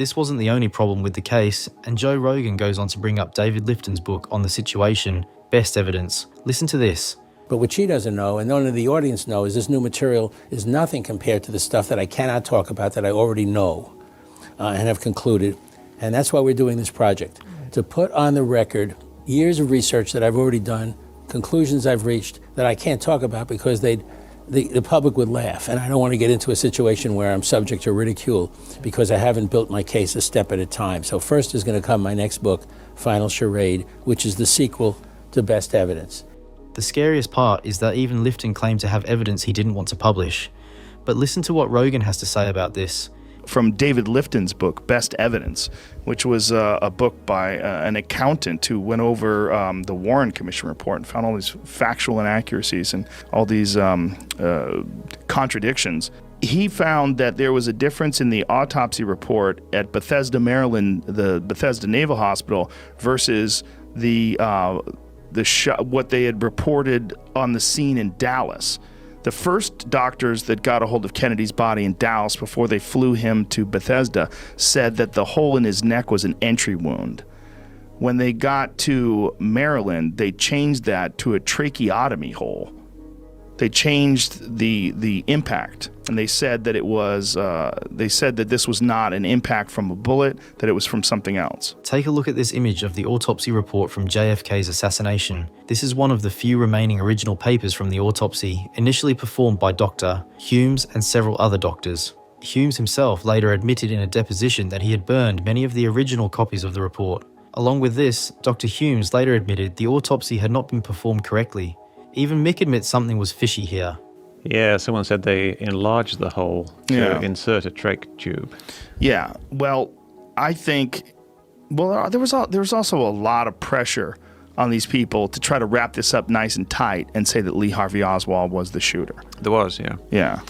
This wasn't the only problem with the case, and Joe Rogan goes on to bring up David Lifton's book on the situation, Best Evidence. Listen to this. But what she doesn't know, and none of the audience knows, is this new material is nothing compared to the stuff that I cannot talk about that I already know and have concluded. And that's why we're doing this project, to put on the record years of research that I've already done, conclusions I've reached that I can't talk about because the public would laugh. And I don't want to get into a situation where I'm subject to ridicule because I haven't built my case a step at a time. So first is going to come my next book, Final Charade, which is the sequel to Best Evidence. The scariest part is that even Lifton claimed to have evidence he didn't want to publish. But listen to what Rogan has to say about this. From David Lifton's book, Best Evidence, which was a book by an accountant who went over the Warren Commission report and found all these factual inaccuracies and all these contradictions. He found that there was a difference in the autopsy report at Bethesda, Maryland, the Bethesda Naval Hospital, versus what they had reported on the scene in Dallas. The first doctors that got a hold of Kennedy's body in Dallas before they flew him to Bethesda said that the hole in his neck was an entry wound. When they got to Maryland, they changed that to a tracheotomy hole. They changed the impact, and they said that this was not an impact from a bullet, that it was from something else. Take a look at this image of the autopsy report from JFK's assassination. This is one of the few remaining original papers from the autopsy, initially performed by Dr. Humes and several other doctors. Humes himself later admitted in a deposition that he had burned many of the original copies of the report. Along with this, Dr. Humes later admitted the autopsy had not been performed correctly. Even Mick admits something was fishy here. Yeah, someone said they enlarged the hole to insert a trach tube. Yeah, well, I think, there was also a lot of pressure on these people to try to wrap this up nice and tight and say that Lee Harvey Oswald was the shooter. There was, yeah. Yeah.